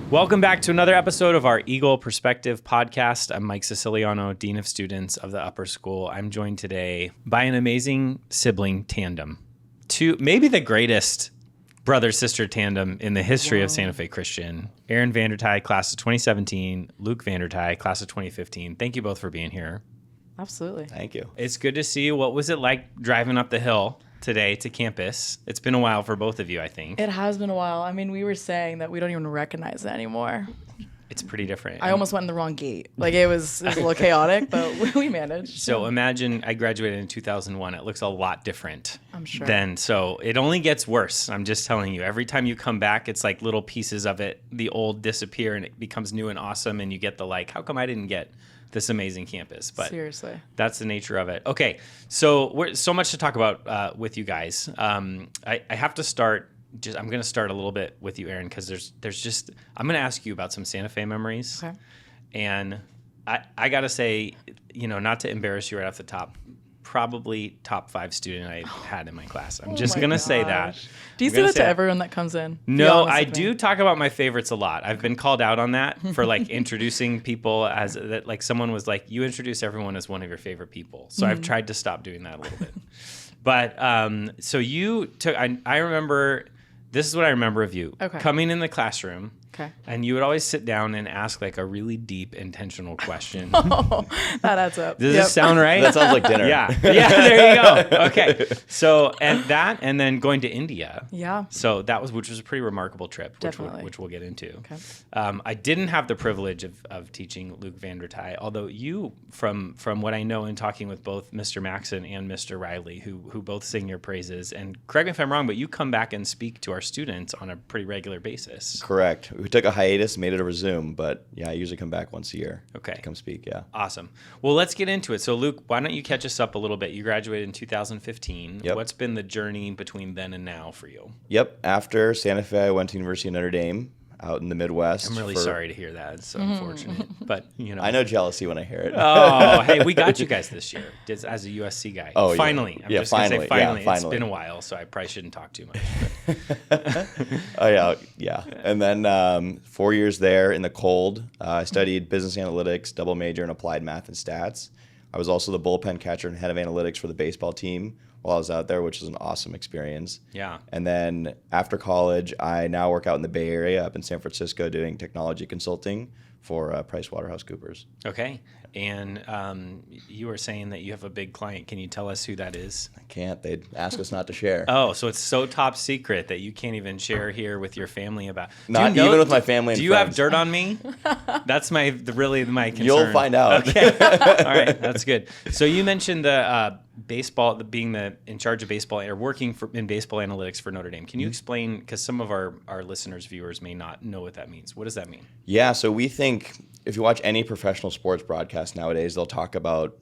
Welcome back to another episode of our Eagle Perspective podcast. I'm Mike Siciliano, Dean of Students of the Upper School. I'm joined today by an amazing sibling tandem. Maybe the greatest brother-sister tandem in the history of Santa Fe Christian. Erin Vandertie, class of 2017. Luke Vandertie, class of 2015. Thank you both for being here. Absolutely. Thank you. It's good to see you. What was it like driving up the hill today to campus? It's been a while for both of you, I think. It has been a while. I mean, we were saying that we don't even recognize it anymore. It's pretty different. I almost went in the wrong gate. Like, it was a little chaotic, but we managed. So imagine I graduated in 2001. It looks a lot different. I'm sure. Then, so it only gets worse. I'm just telling you. Every time you come back, it's like little pieces of it, the old disappear and it becomes new and awesome. And you get the like, how come I didn't get this amazing campus? But seriously, that's the nature of it. Okay, so we're so much to talk about with you guys. I have to start. I'm going to start a little bit with you, Erin, because there's just I'm going to ask you about some Santa Fe memories. Okay. And I got to say, not to embarrass you right off the top, probably top 5 student I had in my class. I'm just going to say that. Do you say that to everyone that comes in? No, I do talk about my favorites a lot. I've been called out on that for like introducing people as that. Like someone was like, you introduce everyone as one of your favorite people. So I've tried to stop doing that a little bit. But so you took, I remember, this is what I remember of you. Okay. Coming in the classroom. Okay. And you would always sit down and ask like a really deep, intentional question. Oh, that adds up. Does this sound right? That sounds like dinner. Yeah. Yeah, there you go. Okay. So, and then going to India. Yeah. So which was a pretty remarkable trip, which we'll get into. Okay. I didn't have the privilege of teaching Luke Vandertie, although you, from what I know in talking with both Mr. Maxon and Mr. Riley, who both sing your praises, and correct me if I'm wrong, but you come back and speak to our students on a pretty regular basis. Correct. We took a hiatus, made it a resume, but yeah, I usually come back once a year. Okay. To come speak, yeah. Awesome. Well, let's get into it. So, Luke, why don't you catch us up a little bit? You graduated in 2015. Yep. What's been the journey between then and now for you? Yep. After Santa Fe, I went to University of Notre Dame out in the Midwest. I'm really sorry to hear that. It's so unfortunate. But, I know jealousy when I hear it. Oh, hey, we got you guys this year as a USC guy. Oh, finally. Yeah. I'm just going to say finally. Yeah, It's been a while, so I probably shouldn't talk too much. Oh, yeah. And then 4 years there in the cold. I studied business analytics, double major in applied math and stats. I was also the bullpen catcher and head of analytics for the baseball team while I was out there, which was an awesome experience. Yeah. And then after college, I now work out in the Bay Area up in San Francisco doing technology consulting for PricewaterhouseCoopers. Okay. And you were saying that you have a big client. Can you tell us who that is? I can't. They'd ask us not to share. Oh, so it's so top secret that you can't even share here with your family about. Not even with my family and friends. Do you have dirt on me? That's really my concern. You'll find out. Okay. All right. That's good. So you mentioned the baseball, being in charge of baseball or working in baseball analytics for Notre Dame. Can you explain, because some of our listeners, viewers may not know what that means. What does that mean? Yeah, so we think if you watch any professional sports broadcast nowadays, they'll talk about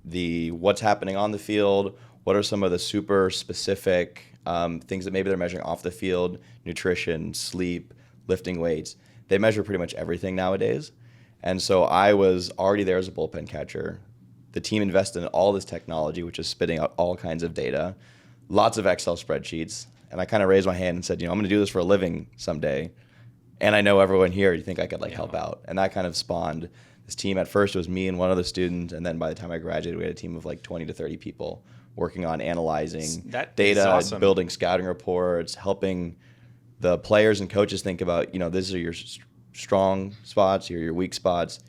what's happening on the field, what are some of the super specific things that maybe they're measuring off the field, nutrition, sleep, lifting weights. They measure pretty much everything nowadays. And so I was already there as a bullpen catcher. The team invested in all this technology, which is spitting out all kinds of data, lots of Excel spreadsheets. And I kind of raised my hand and said, I'm going to do this for a living someday. And I know everyone here, you think I could help out. And that kind of spawned this team. At first it was me and one other student. And then by the time I graduated, we had a team of 20 to 30 people working on analyzing data, awesome. Building scouting reports, helping the players and coaches think about, these are your strong spots, here are your weak spots.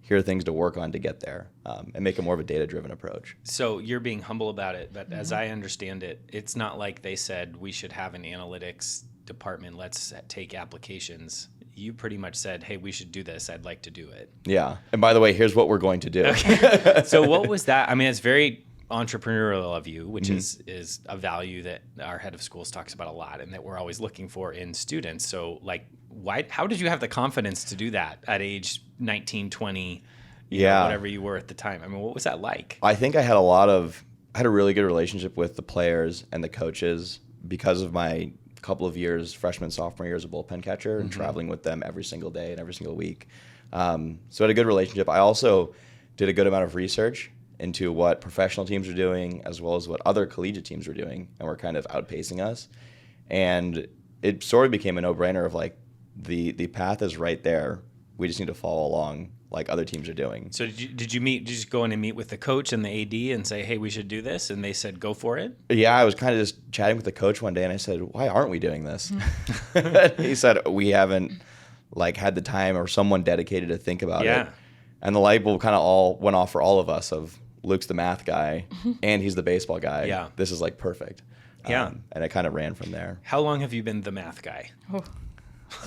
Here are things to work on to get there, and make it more of a data-driven approach. So you're being humble about it, but as I understand it, it's not like they said we should have an analytics department, let's take applications. You pretty much said, hey, we should do this. I'd like to do it. Yeah. And by the way, here's what we're going to do. Okay. So what was that? I mean, it's very entrepreneurial of you, which is a value that our head of schools talks about a lot and that we're always looking for in students. So how did you have the confidence to do that at age 19, 20, whatever you were at the time? I mean, what was that like? I think I had a really good relationship with the players and the coaches because of my couple of years, freshman, sophomore year as a bullpen catcher and traveling with them every single day and every single week. So I had a good relationship. I also did a good amount of research into what professional teams are doing as well as what other collegiate teams were doing and were kind of outpacing us. And it sort of became a no-brainer of the path is right there. We just need to follow along like other teams are doing. So did you just go in and meet with the coach and the AD and say, hey, we should do this? And they said, go for it? Yeah, I was kind of just chatting with the coach one day, and I said, why aren't we doing this? He said, we haven't like had the time or someone dedicated to think about it. And the light bulb kind of all went off for all of us of Luke's the math guy and he's the baseball guy. Yeah. This is like perfect. Yeah. And it kind of ran from there. How long have you been the math guy?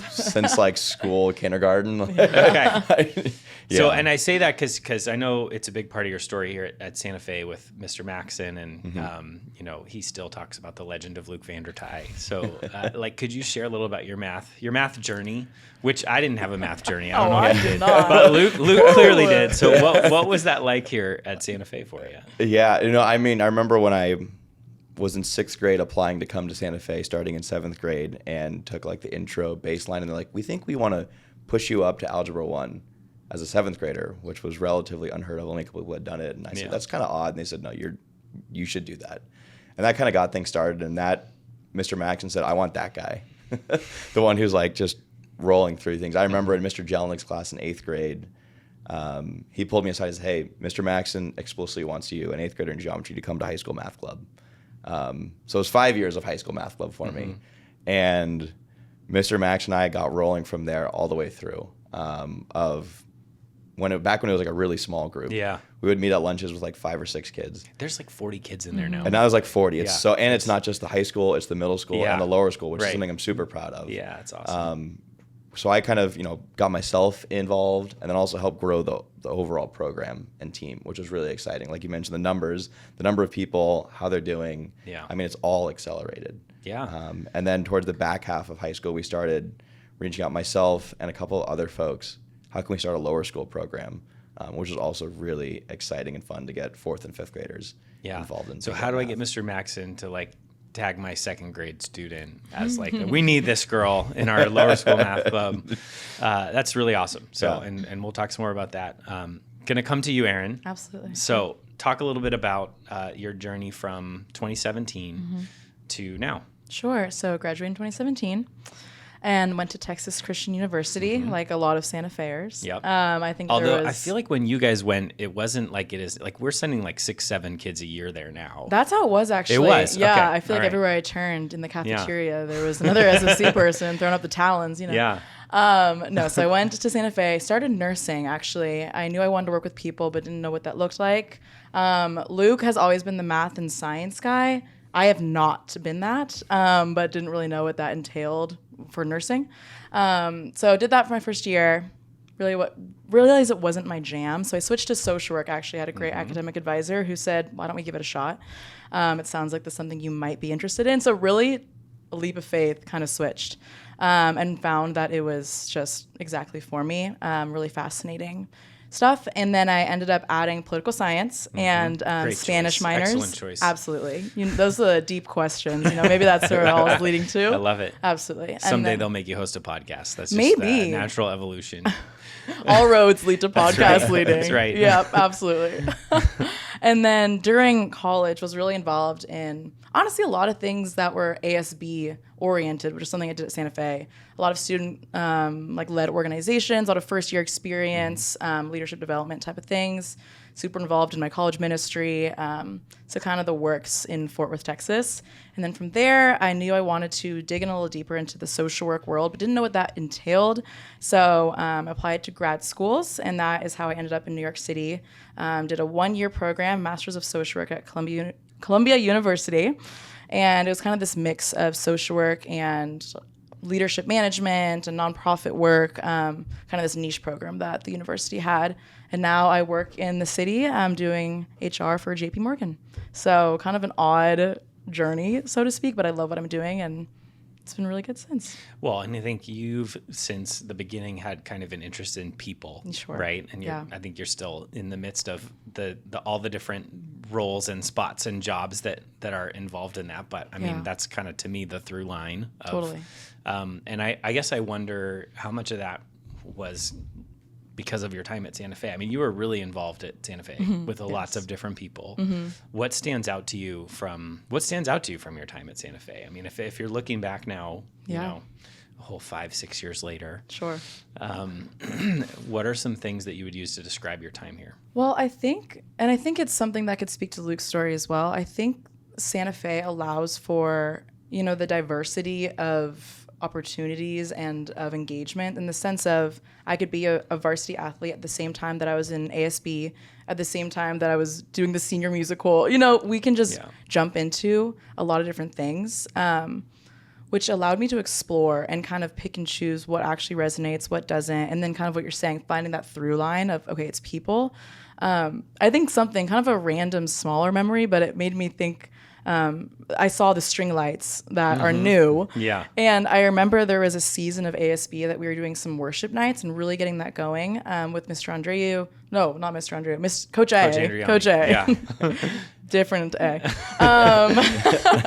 Since like school, kindergarten. Okay. So, and I say that because I know it's a big part of your story here at Santa Fe with Mr. Maxon, and you know, he still talks about the legend of Luke Vandertie. So, like, could you share a little about your math journey? Which I didn't have a math journey. I don't know if you did, but Luke clearly did. So, what was that like here at Santa Fe for you? Yeah, you know, I mean, I remember when I was in 6th grade applying to come to Santa Fe starting in 7th grade and took like the intro baseline, and they're like, we think we want to push you up to Algebra 1 as a 7th grader, which was relatively unheard of. Only a couple people had done it. And I said, that's kind of odd. And they said, no, you should do that. And that kind of got things started. And that Mr. Maxon said, I want that guy. The one who's like just rolling through things. I remember in Mr. Jelinik's class in 8th grade, he pulled me aside and said, hey, Mr. Maxon explicitly wants you, an 8th grader in geometry, to come to high school math club. So it was 5 years of high school math club for me. And Mr. Max and I got rolling from there all the way through. Back when it was like a really small group. Yeah. We would meet at lunches with like 5 or 6 kids. There's like 40 kids in there now. And now there's like 40. It's not just the high school, it's the middle school and the lower school, which is something I'm super proud of. Yeah, it's awesome. So I kind of, got myself involved and then also helped grow the overall program and team, which was really exciting. Like you mentioned, the number of people, how they're doing. Yeah. I mean, it's all accelerated. Yeah. And then towards the back half of high school, we started reaching out, myself and a couple of other folks. How can we start a lower school program, which is also really exciting and fun to get 4th and 5th graders involved in. So how do I get Mr. Maxon to like tag my 2nd grade student as like, we need this girl in our lower school math club? That's really awesome. So, and we'll talk some more about that. Gonna come to you, Erin. Absolutely. So talk a little bit about your journey from 2017 to now. Sure. So graduated in 2017 and went to Texas Christian University, like a lot of Santa Feers. Yep. I think I feel like when you guys went, it wasn't like it is. Like we're sending like 6-7 kids a year there now. That's how it was actually. It was? Yeah. Okay. I feel like everywhere I turned in the cafeteria, there was another SOC person throwing up the talons, Yeah. No, so I went to Santa Fe, started nursing actually. I knew I wanted to work with people, but didn't know what that looked like. Luke has always been the math and science guy. I have not been that, but didn't really know what that entailed for nursing. So did that for my first year. Realized it wasn't my jam. So I switched to social work. Actually, I had a great academic advisor who said, why don't we give it a shot? It sounds like that's something you might be interested in. So really a leap of faith, kind of switched and found that it was just exactly for me. Really fascinating stuff. And then I ended up adding political science and Spanish minors. Excellent choice. Absolutely. Those are the deep questions. Maybe that's where it all is leading to. I love it. Absolutely. Someday they'll make you host a podcast. That's just maybe natural evolution. All roads lead to podcast leading. That's right. Yep, absolutely. And then during college was really involved in, honestly, a lot of things that were ASB oriented, which is something I did at Santa Fe. A lot of student led organizations, a lot of first year experience, leadership development type of things. Super involved in my college ministry. So kind of the works in Fort Worth, Texas. And then from there, I knew I wanted to dig in a little deeper into the social work world, but didn't know what that entailed. So applied to grad schools, and that is how I ended up in New York City. Did a 1-year program, Master's of Social Work at Columbia University. And it was kind of this mix of social work and leadership management and nonprofit work, kind of this niche program that the university had. And now I work in the city. I'm doing HR for JP Morgan. So kind of an odd journey, so to speak, but I love what I'm doing, and it's been really good since. Well, and I think you've, since the beginning, had kind of an interest in people, right? And I think you're still in the midst of all the different roles and spots and jobs that are involved in that. But I mean, that's kind of, to me, the through line of, totally. And I guess I wonder how much of that was because of your time at Santa Fe. I mean, you were really involved at Santa Fe with lots of different people. What stands out to you from your time at Santa Fe? I mean, if you're looking back now, you know, a whole 5-6 years later. Sure. What are some things that you would use to describe your time here? Well, I think it's something that could speak to Luke's story as well. I think Santa Fe allows for, the diversity of opportunities and of engagement, in the sense of I could be a varsity athlete at the same time that I was in ASB, at the same time that I was doing the senior musical. We can just jump into a lot of different things, which allowed me to explore and kind of pick and choose what actually resonates, what doesn't, and then kind of what you're saying, finding that through line of, okay, it's people. I think something, kind of a random smaller memory, but it made me think, I saw the string lights that are new. Yeah. And I remember there was a season of ASB that we were doing some worship nights and really getting that going with Mr. Andreu. No, not Mr. Andreu. Coach A. Andriani. Coach A. Yeah. Different A.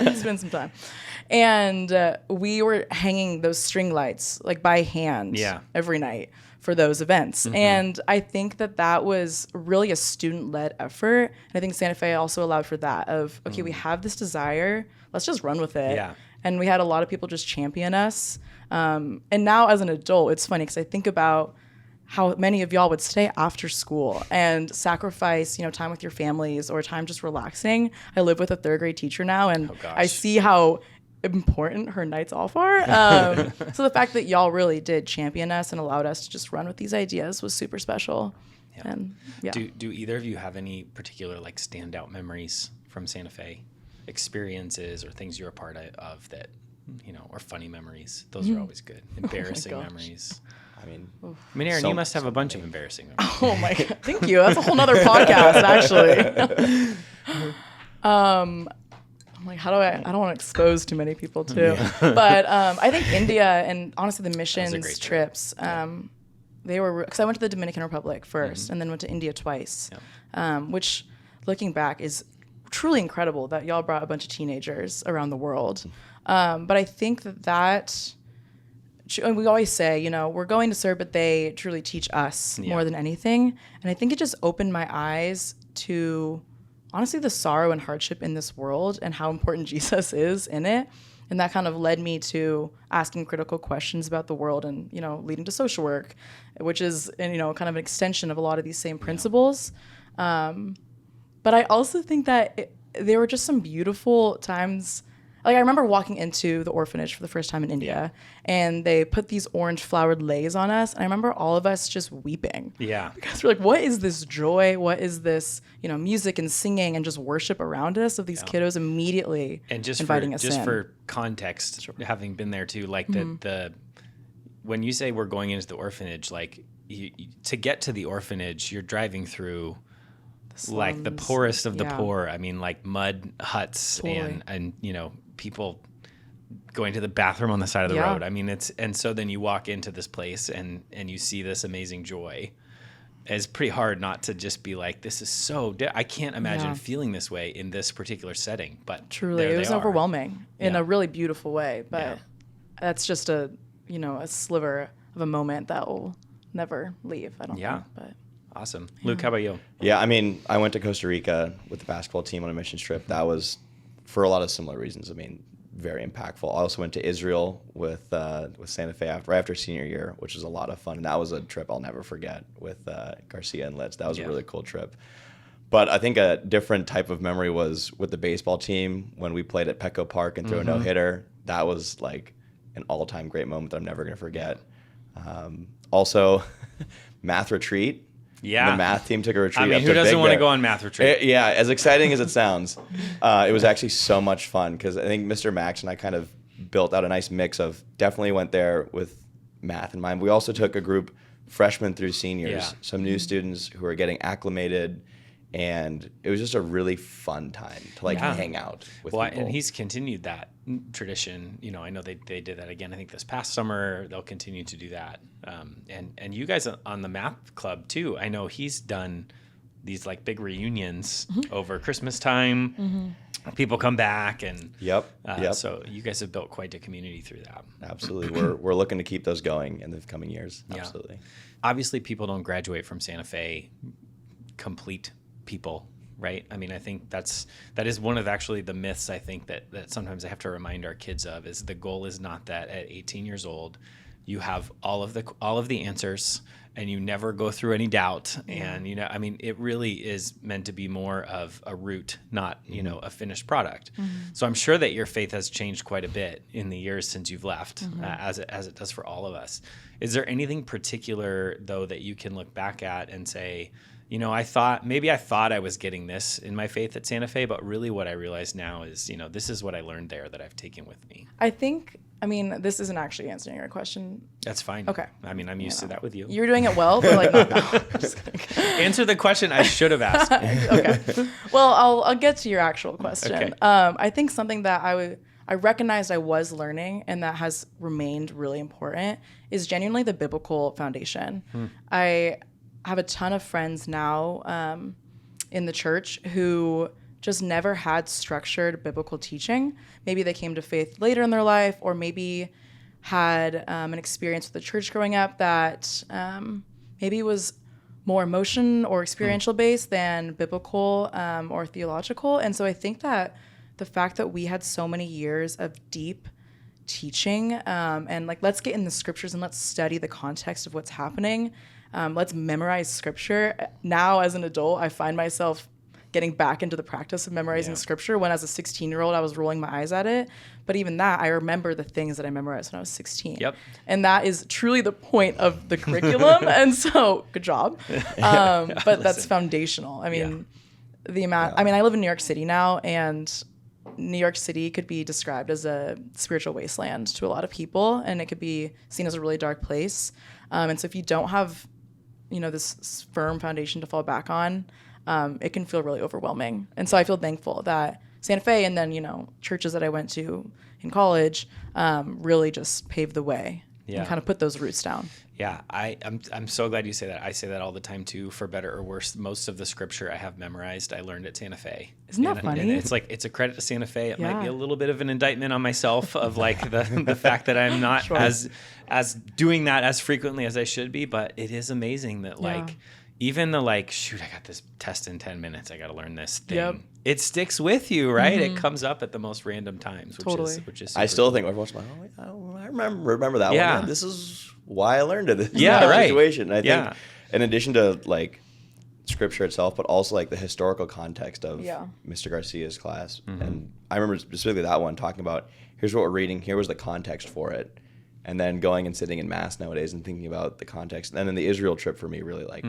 It's been some time. And we were hanging those string lights like by hand every night for those events. And I think that was really a student-led effort. And I think Santa Fe also allowed for that of, okay, we have this desire, let's just run with it. Yeah. And we had a lot of people just champion us. And now as an adult, it's funny because I think about how many of y'all would stay after school and sacrifice, time with your families or time just relaxing. I live with a third grade teacher now, and I see how important her nights off are. So the fact that y'all really did champion us and allowed us to just run with these ideas was super special. Yeah. And Do either of you have any particular like standout memories from Santa Fe, experiences or things you're a part of that, or funny memories? Those are always good. Embarrassing memories. I mean, Aaron, you must have a bunch of embarrassing memories. Oh my God. Thank you. That's a whole nother podcast, actually. I'm like, how do I don't want to expose too many people too. But I think India and honestly the missions trips, they were, because I went to the Dominican Republic first and then went to India twice, which looking back is truly incredible that y'all brought a bunch of teenagers around the world. But I think that and we always say, we're going to serve, but they truly teach us more than anything. And I think it just opened my eyes to honestly the sorrow and hardship in this world and how important Jesus is in it. And that kind of led me to asking critical questions about the world and, leading to social work, which is, kind of an extension of a lot of these same principles. But I also think that there were just some beautiful times. Like I remember walking into the orphanage for the first time in India, and they put these orange flowered leis on us. And I remember all of us just weeping. Yeah. Because we're like, what is this joy? What is this, music and singing and just worship around us of these kiddos immediately and just inviting us in. Just for context, having been there too, like the when you say we're going into the orphanage, like to get to the orphanage, you're driving through like the poorest of the poor. I mean, like mud huts and people going to the bathroom on the side of the road. I mean, and so then you walk into this place and you see this amazing joy. It's pretty hard not to just be like, this is so, I can't imagine feeling this way in this particular setting, but truly, it was overwhelming in a really beautiful way. But that's just a sliver of a moment that will never leave, I don't think. But awesome. Luke, how about you? Yeah, I mean, I went to Costa Rica with the basketball team on a mission trip. That was for a lot of similar reasons. I mean, very impactful. I also went to Israel with Santa Fe right after senior year, which was a lot of fun. And that was a trip I'll never forget with Garcia and Litz. That was a really cool trip. But I think a different type of memory was with the baseball team when we played at Petco Park and threw a no-hitter. That was like an all-time great moment that I'm never going to forget. Also, math retreat. Yeah. The math team took a retreat. I mean, who doesn't want to go on math retreat? Yeah, as exciting as it sounds, it was actually so much fun because I think Mr. Max and I kind of built out a nice mix of definitely went there with math in mind. We also took a group, freshmen through seniors, some new students who are getting acclimated, and it was just a really fun time to hang out with people. And he's continued that tradition. I know they did that again. I think this past summer they'll continue to do that. And you guys on the math club too. I know he's done these like big reunions over Christmas time. People come back and so you guys have built quite a community through that. Absolutely, we're looking to keep those going in the coming years. Absolutely. Obviously, people don't graduate from Santa Fe complete people. right? I mean, I think that is one of actually the myths I think that sometimes I have to remind our kids of, is the goal is not that at 18 years old you have all of the answers and you never go through any doubt. And, you know, I mean, it really is meant to be more of a route, not, you know, a finished product. So I'm sure that your faith has changed quite a bit in the years since you've left, as it does for all of us. Is there anything particular, though, that you can look back at and say, you know, I thought I was getting this in my faith at Santa Fe, but really what I realize now is, you know, this is what I learned there that I've taken with me? I mean, this isn't actually answering your question. That's fine. Okay. I mean, I'm used to that with you. You're doing it well, but like not now. Just kidding. Answer the question I should have asked. Okay. Well, I'll get to your actual question. Okay. I think something that I recognized I was learning and that has remained really important is genuinely the biblical foundation. I have a ton of friends now in the church who just never had structured biblical teaching. Maybe they came to faith later in their life, or maybe had an experience with the church growing up that maybe was more emotion or experiential based than biblical or theological. And so I think that the fact that we had so many years of deep teaching and like, let's get in the scriptures and let's study the context of what's happening. Let's memorize scripture. Now, as an adult, I find myself getting back into the practice of memorizing scripture, when as a 16-year-old, I was rolling my eyes at it. But even that, I remember the things that I memorized when I was 16. Yep. And that is truly the point of the curriculum. And so, good job. But that's foundational. I mean, the amount, I mean, I live in New York City now, and New York City could be described as a spiritual wasteland to a lot of people, and it could be seen as a really dark place. And so if you don't have, you know, this firm foundation to fall back on, it can feel really overwhelming. And so I feel thankful that Santa Fe and then, you know, churches that I went to in college really just paved the way and kind of put those roots down. Yeah, I'm so glad you say that. I say that all the time too, for better or worse. Most of the scripture I have memorized, I learned at Santa Fe. Isn't that funny? And it's like, it's a credit to Santa Fe. It might be a little bit of an indictment on myself of like the fact that I'm not as doing that as frequently as I should be. But it is amazing that like, even the like, shoot, I got this test in 10 minutes. I got to learn this thing. Yep. It sticks with you, right? It comes up at the most random times, which is super I still cool. think every once in a while, I remember that one. Yeah. Yeah, this is why I learned it. Right. Situation. And I think in addition to like scripture itself, but also like the historical context of Mr. Garcia's class. And I remember specifically that one talking about, here's what we're reading, here was the context for it. And then going and sitting in mass nowadays and thinking about the context. And then the Israel trip for me really like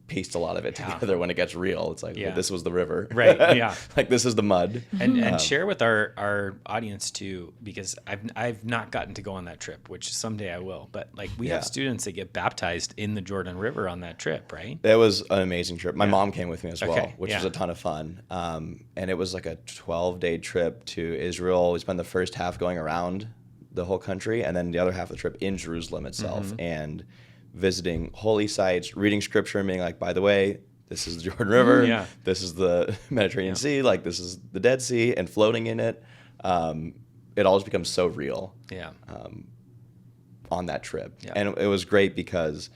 pieced a lot of it together when it gets real. It's like, well, this was the river. Right, yeah. Like this is the mud. And share with our audience too, because I've not gotten to go on that trip, which someday I will. But like we have students that get baptized in the Jordan River on that trip, right? It was an amazing trip. My mom came with me as well, which was a ton of fun. And it was like a 12-day trip to Israel. We spent the first half going around the whole country, and then the other half of the trip in Jerusalem itself, and visiting holy sites, reading scripture, and being like, by the way, this is the Jordan River, this is the Mediterranean Sea, like this is the Dead Sea, and floating in it. It all just becomes so real on that trip. And it was great because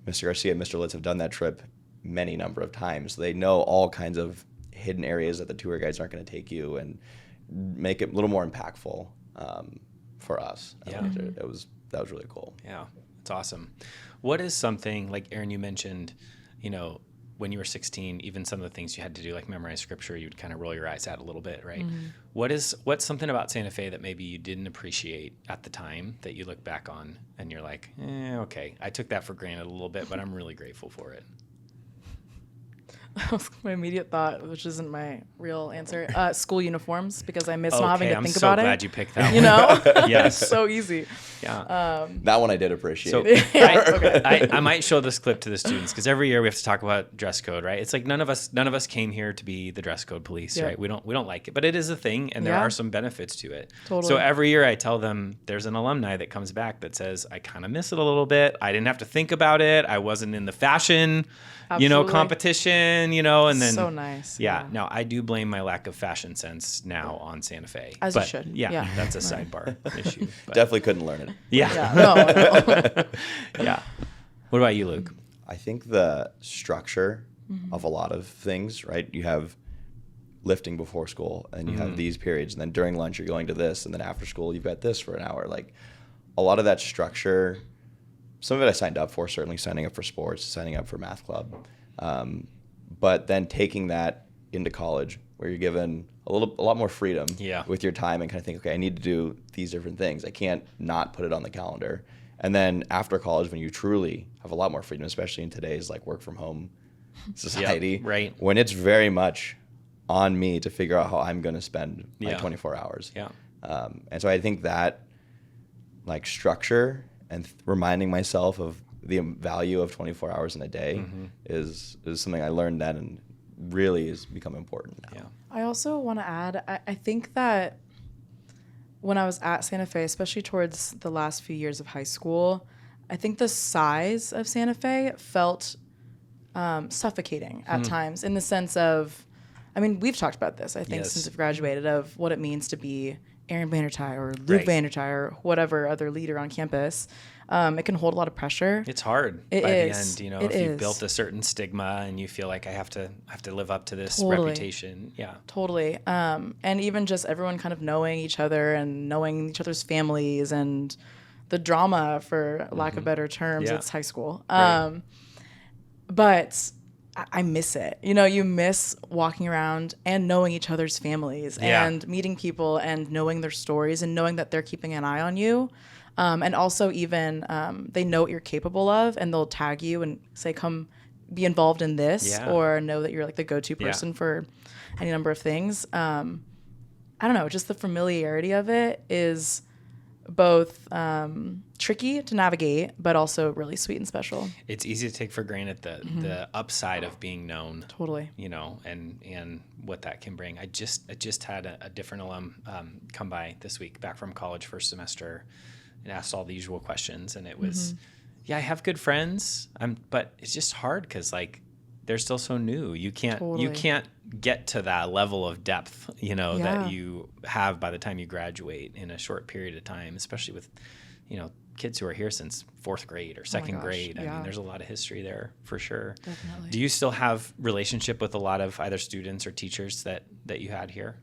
Mr. Garcia and Mr. Litz have done that trip many number of times. They know all kinds of hidden areas that the tour guides aren't going to take you, and make it a little more impactful for us. That was really cool. Yeah, it's awesome. What is something, like Erin, you mentioned, you know, when you were 16, even some of the things you had to do, like memorize scripture, you'd kind of roll your eyes at a little bit, right? What's something about Santa Fe that maybe you didn't appreciate at the time that you look back on and you're like, okay, I took that for granted a little bit, but I'm really grateful for it? That was my immediate thought, which isn't my real answer. School uniforms, because I miss not having to think about it. I'm so glad you picked that one. You know? Yes. It's so easy. Yeah. That one I did appreciate. So I might show this clip to the students, because every year we have to talk about dress code, right? It's like none of us came here to be the dress code police, right? We don't like it, but it is a thing, and there are some benefits to it. Totally. So every year I tell them there's an alumni that comes back that says, I kind of miss it a little bit. I didn't have to think about it. I wasn't in the fashion competition, and then so nice. Yeah. Now I do blame my lack of fashion sense now on Santa Fe. As you should. Yeah, that's a sidebar issue. But. Definitely couldn't learn it. Yeah. No. Yeah. What about you, Luke? I think the structure of a lot of things, right? You have lifting before school, and you have these periods, and then during lunch you're going to this, and then after school you've got this for an hour. Like a lot of that structure, some of it I signed up for, certainly signing up for sports, signing up for math club, but then taking that into college where you're given a lot more freedom with your time and kind of think, okay, I need to do these different things. I can't not put it on the calendar. And then after college, when you truly have a lot more freedom, especially in today's like work from home society, right, when it's very much on me to figure out how I'm going to spend my 24 hours. And so I think that like structure and reminding myself of the value of 24 hours in a day is something I learned then and really has become important now. I also want to add, I think that when I was at Santa Fe, especially towards the last few years of high school, I think the size of Santa Fe felt suffocating at times, in the sense of, I mean, we've talked about this, I think, since we've graduated, of what it means to be Erin Vandertie or Luke Vandertie or whatever other leader on campus. It can hold a lot of pressure. It's hard by the end, you know, if you've built a certain stigma and you feel like I have to live up to this reputation. Yeah. Totally. And even just everyone kind of knowing each other and knowing each other's families and the drama, for lack of better terms, it's high school. But I miss it. You know, you miss walking around and knowing each other's families and meeting people and knowing their stories and knowing that they're keeping an eye on you. And also even they know what you're capable of, and they'll tag you and say, come be involved in this, or know that you're like the go-to person for any number of things. I don't know, just the familiarity of it is both tricky to navigate, but also really sweet and special. It's easy to take for granted the upside of being known. Totally. You know, and what that can bring. I just had a different alum come by this week, back from college, first semester, and asked all the usual questions. And it was, I have good friends, but it's just hard because like they're still so new. You can't get to that level of depth, you know, that you have by the time you graduate in a short period of time, especially with, you know, kids who are here since fourth grade or second grade. I mean, there's a lot of history there for sure. Definitely. Do you still have relationship with a lot of either students or teachers that you had here?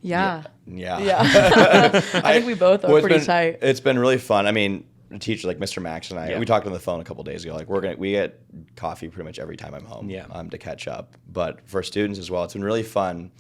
Yeah. I think we both are pretty tight. It's been really fun. I mean, a teacher like Mr. Max and I, we talked on the phone a couple of days ago. Like we get coffee pretty much every time I'm home to catch up. But for students as well, it's been really fun.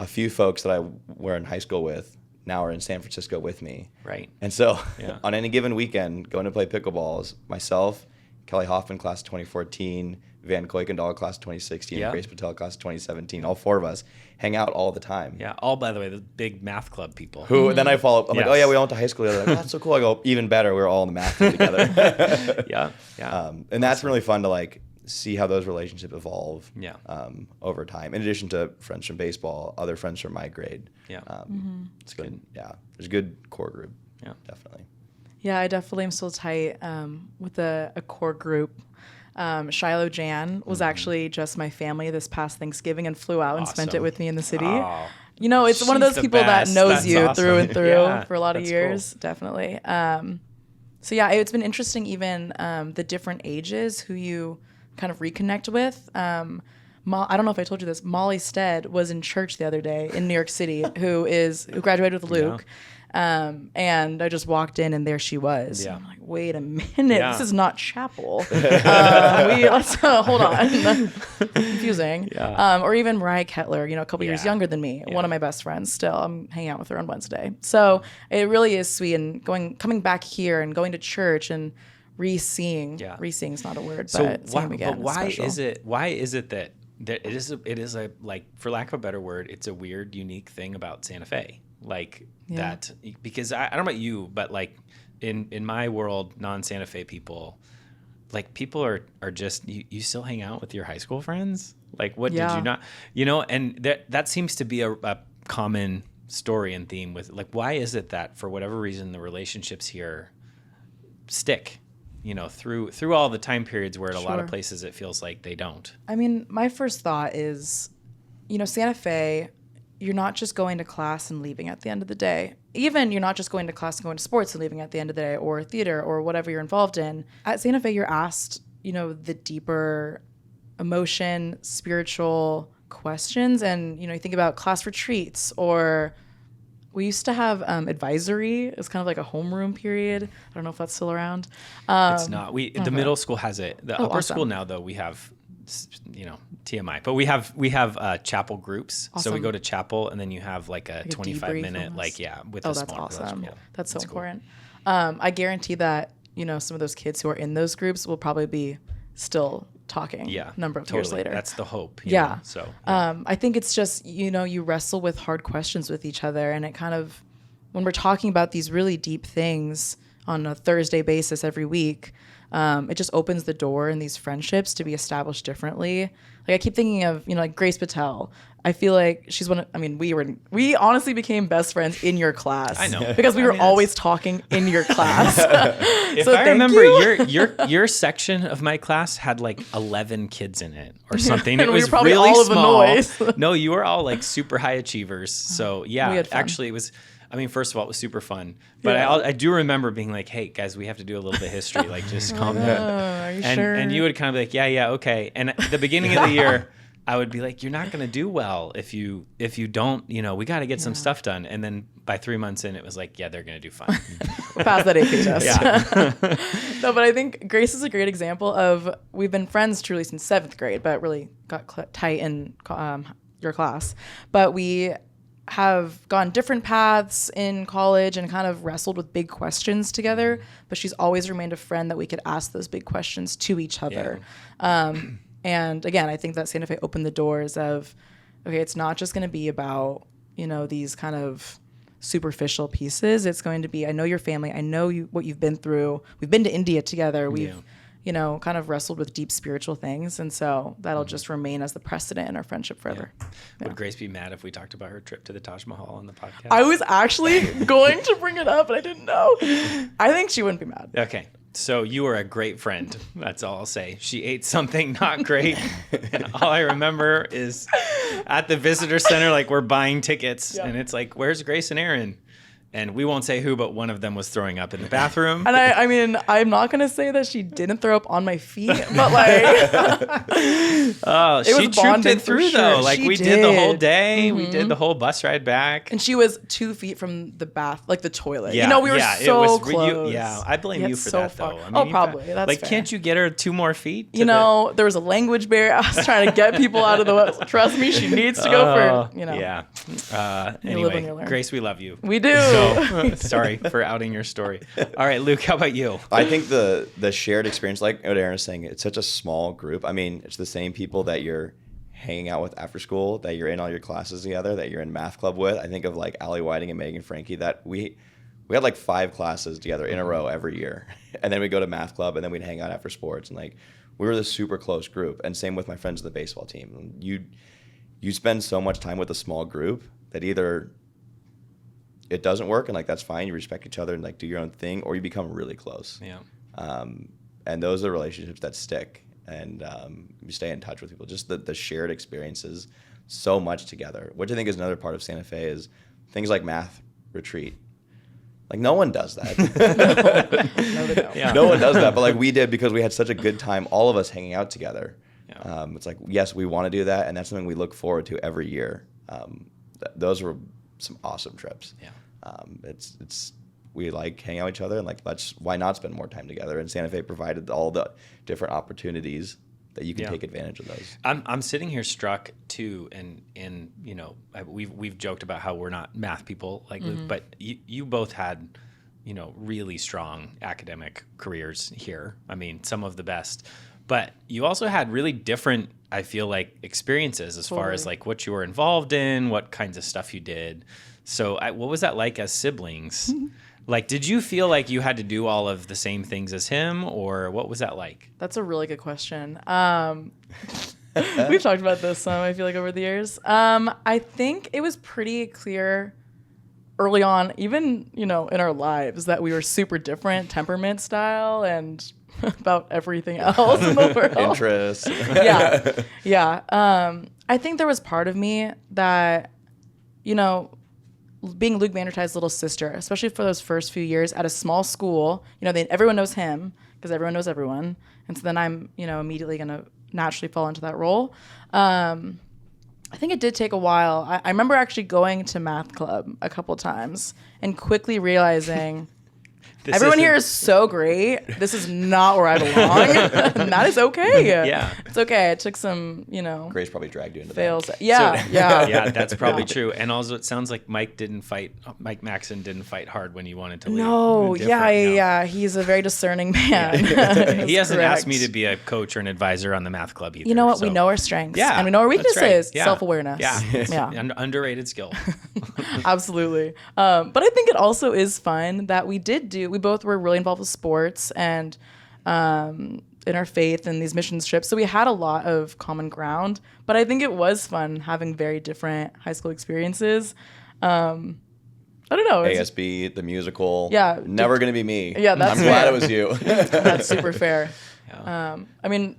A few folks that I were in high school with now are in San Francisco with me. Right. And so on any given weekend, going to play pickleballs, myself, Kelly Hoffman, class of 2014, Van Kuykendall, class of 2016, Grace Patel, class of 2017, all four of us hang out all the time. Yeah, all, by the way, the big math club people. Who then I follow up, I'm like, oh yeah, we went to high school together. Like, oh, that's so cool. I go, even better, we were all in the math team together. And that's really fun to like see how those relationships evolve over time. In addition to friends from baseball, other friends from my grade. It's good. Yeah, there's a good core group. Yeah, definitely. Yeah, I definitely am still tight with a core group. Shiloh Jan was actually just my family this past Thanksgiving and flew out and spent it with me in the city. Oh, you know, it's one of those people that knows you through and through for a lot of years. Cool. Definitely. So yeah, it's been interesting even the different ages who you kind of reconnect with. I don't know if I told you this. Molly Stead was in church the other day in New York City, who graduated with Luke. And I just walked in and there she was. I'm like, wait a minute, this is not chapel. Let's hold on. Confusing. Or even Mariah Kettler, you know, a couple years younger than me, one of my best friends still. I'm hanging out with her on Wednesday. So it really is sweet, and coming back here and going to church and re-seeing is not a word, but seeing them again. But why is it that it is a like, for lack of a better word, it's a weird, unique thing about Santa Fe? Like that, because I don't know about you, but like in my world, non-Santa Fe people, like people are just, you still hang out with your high school friends? Like what did you not, you know, and that seems to be a common story and theme with, like, why is it that for whatever reason the relationships here stick, you know, through all the time periods where at a lot of places it feels like they don't? I mean, my first thought is, you know, Santa Fe, you're not just going to class and leaving at the end of the day. Even you're not just going to class and going to sports and leaving at the end of the day, or theater or whatever you're involved in. At Santa Fe, you're asked, you know, the deeper emotion, spiritual, questions. And, you think about class retreats, or we used to have advisory. It's kind of like a homeroom period. I don't know if that's still around. It's not. The middle school has it. The upper awesome. school now, though, we have, TMI, but we have chapel groups. So we Awesome. go to chapel, and then you have like a a 25-minute, debrief with Oh, a that's small group. awesome. Yeah. That's so cool. important. I guarantee that, some of those kids who are in those groups will probably be still talking Yeah, a number of totally. years later. That's the hope. Yeah. know? So I think it's just, you wrestle with hard questions with each other, and it kind of, when we're talking about these really deep things on a Thursday basis every week, it just opens the door in these friendships to be established differently. Like I keep thinking of, like Grace Patel. I feel like she's we honestly became best friends in your class. I know. Because we were always talking in your class. if So I thank remember, you. your section of my class had like 11 kids in it or something. And it we was were probably really all of the small. noise. No, you were all like super high achievers. So We yeah, had fun. actually it was. I mean, first of all, it was super fun, but Yeah. I do remember being like, "Hey guys, we have to do a little bit of history. Like, just calm down." Are you And sure? and you would kind of be like, "Yeah, okay." And at the beginning of the year, I would be like, "You're not going to do well if you don't. We got to get some stuff done." And then by 3 months in, it was like, "Yeah, they're going to do fine." We're past that AP test. Yeah. No, but I think Grace is a great example of, we've been friends truly since 7th grade, but really got tight in your class. But we have gone different paths in college and kind of wrestled with big questions together, but she's always remained a friend that we could ask those big questions to each other. And again, I think that Santa Fe opened the doors of, okay, it's not just going to be about, these kind of superficial pieces. It's going to be, I know your family. I know what you've been through. We've been to India together. We've, kind of wrestled with deep spiritual things. And so that'll just remain as the precedent in our friendship forever. Would Grace be mad if we talked about her trip to the Taj Mahal on the podcast? I was actually going to bring it up, but I didn't know. I think she wouldn't be mad. Okay. So you were a great friend. That's all I'll say. She ate something not great. And all I remember is at the visitor center, like we're buying tickets and it's like, where's Grace and Erin? And we won't say who, but one of them was throwing up in the bathroom. And I mean, I'm not going to say that she didn't throw up on my feet, but like, Oh, she was trooped bonding it for through sure. though. Like She we did the whole did. day. We did the whole bus ride back. and she was 2 feet from the bath, like the toilet. Yeah, we were so close. I blame Yet you for so that far. though. I mean, Oh, you probably. got- That's like, fair. can't you get her 2 more feet? There was a language barrier. I was trying to get people out of the way. Trust me, she needs to go for, Yeah. live and Anyway, you learn. Grace, we love you. We do. So sorry for outing your story. All right, Luke, how about you? I think the shared experience, like what Erin was saying, it's such a small group. I mean, it's the same people that you're hanging out with after school, that you're in all your classes together, that you're in math club with. I think of like Allie Whiting and Megan Frankie, that we had like 5 classes together in a row every year. And then we go to math club, and then we'd hang out after sports. And like, we were this super close group. And same with my friends in the baseball team. You spend so much time with a small group that either it doesn't work, and like that's fine, you respect each other and like do your own thing, or you become really close. Yeah. And those are relationships that stick, and you stay in touch with people. Just the shared experiences so much together, which I think is another part of Santa Fe, is things like math retreat. Like no one does that. No, they don't. Yeah. No one does that, but like we did, because we had such a good time, all of us hanging out together. Yeah. It's like, yes, we want to do that, and that's something we look forward to every year. Those were some awesome trips. Yeah. We like hang out with each other, and like, why not spend more time together? And Santa Fe provided all the different opportunities that you can take advantage of those. I'm sitting here struck too, and we've joked about how we're not math people like Luke, but you both had really strong academic careers here. I mean, some of the best, but you also had really different, I feel like, experiences as far as like what you were involved in, what kinds of stuff you did. So what was that like as siblings? Like, did you feel like you had to do all of the same things as him, or what was that like? That's a really good question. We've talked about this some, I feel like, over the years. I think it was pretty clear early on, even, in our lives, that we were super different temperament style and about everything else in the world. Interests. Yeah. I think there was part of me that, being Luke Vandertie's little sister, especially for those first few years at a small school, everyone knows him because everyone knows everyone. And so then I'm, immediately going to naturally fall into that role. I I think it did take a while. I remember actually going to math club a couple times and quickly realizing everyone here is so great. This is not where I belong. And that is okay. Yeah. It's okay. It took some, Grace probably dragged you into fails. that. Yeah. Yeah. Yeah, that's probably true. And also, it sounds like Mike Maxon didn't fight hard when you wanted to leave. No. Different Yeah. now. He's a very discerning man. He hasn't correct. asked me to be a coach or an adviser on the math club either. You know what? so- We know our strengths. Yeah, And we know our that's weaknesses. right. Yeah. Self-awareness. Yeah. Yeah. Underrated skill. Absolutely. But I think it also is fun that we both were really involved with sports and in our faith and these mission trips. So we had a lot of common ground, but I think it was fun having very different high school experiences. I don't know. ASB, the musical. Yeah. Never going to be me. Yeah, that's I'm glad fair. it was you. That's super fair. Yeah. I mean,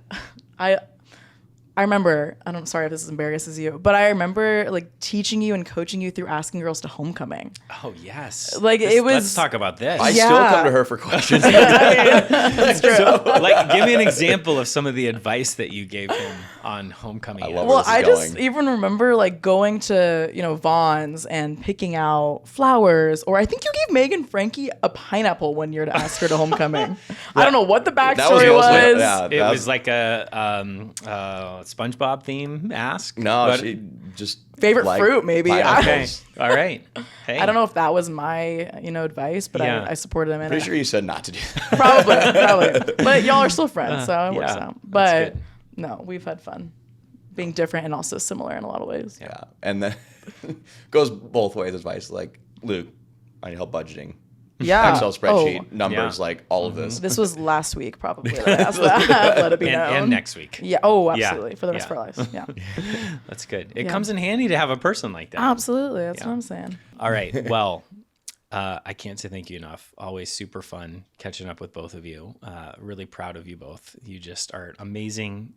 I remember, I'm sorry if this embarrasses you, but I remember like teaching you and coaching you through asking girls to homecoming. Oh, yes. Like, it was- Let's talk about this. I Yeah. still come to her for questions. That's true. Like, give me an example of some of the advice that you gave him on homecoming. I love Well, this is I just going. even remember like going to, Vaughn's and picking out flowers, or I think you gave Megan Frankie a pineapple one year to ask her to homecoming. I don't know what the backstory was. Yeah, It was like a SpongeBob theme ask. No, but- she just Favorite liked fruit, maybe. Okay. pineapples. All right. Hey. I don't know if that was my, advice, but Yeah. I supported him in Pretty it. sure you said not to do that. Probably. But y'all are still friends, so it works yeah, out. that's But good. no, we've had fun being different and also similar in a lot of ways. Yeah. And then goes both ways advice. Like, Luke, I need help budgeting. Yeah. Excel spreadsheet, Oh, numbers, Yeah. like all of this. this was last week, probably. That I asked that. Let it be known. And next week. Yeah. Oh, Yeah. absolutely. For the rest Yeah. of our lives. Yeah. That's good. It Yeah. comes in handy to have a person like that. Absolutely. That's Yeah. what I'm saying. All right. Well, I can't say thank you enough. Always super fun catching up with both of you. Really proud of you both. You just are amazing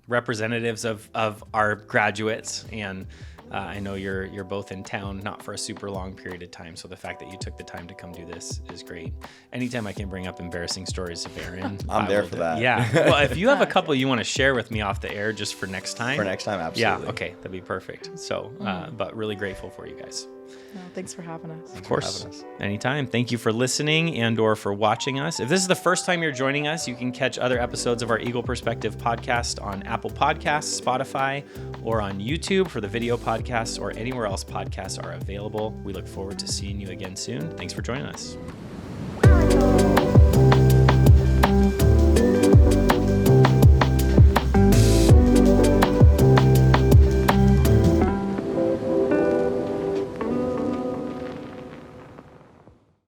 representatives of our graduates. And I know you're both in town, not for a super long period of time. So the fact that you took the time to come do this is great. Anytime I can bring up embarrassing stories of Erin, I'm I there will for do- that. Yeah. Well, if you have a couple you want to share with me off the air just for next time. For next time, Yeah. absolutely. Okay. That'd be perfect. So, but really grateful for you guys. No, thanks for having us. Of course. having us. Anytime. Thank you for listening and or for watching us. If this is the first time you're joining us, you can catch other episodes of our Eagle Perspective podcast on Apple Podcasts, Spotify, or on YouTube for the video podcasts or anywhere else podcasts are available. We look forward to seeing you again soon. Thanks for joining us.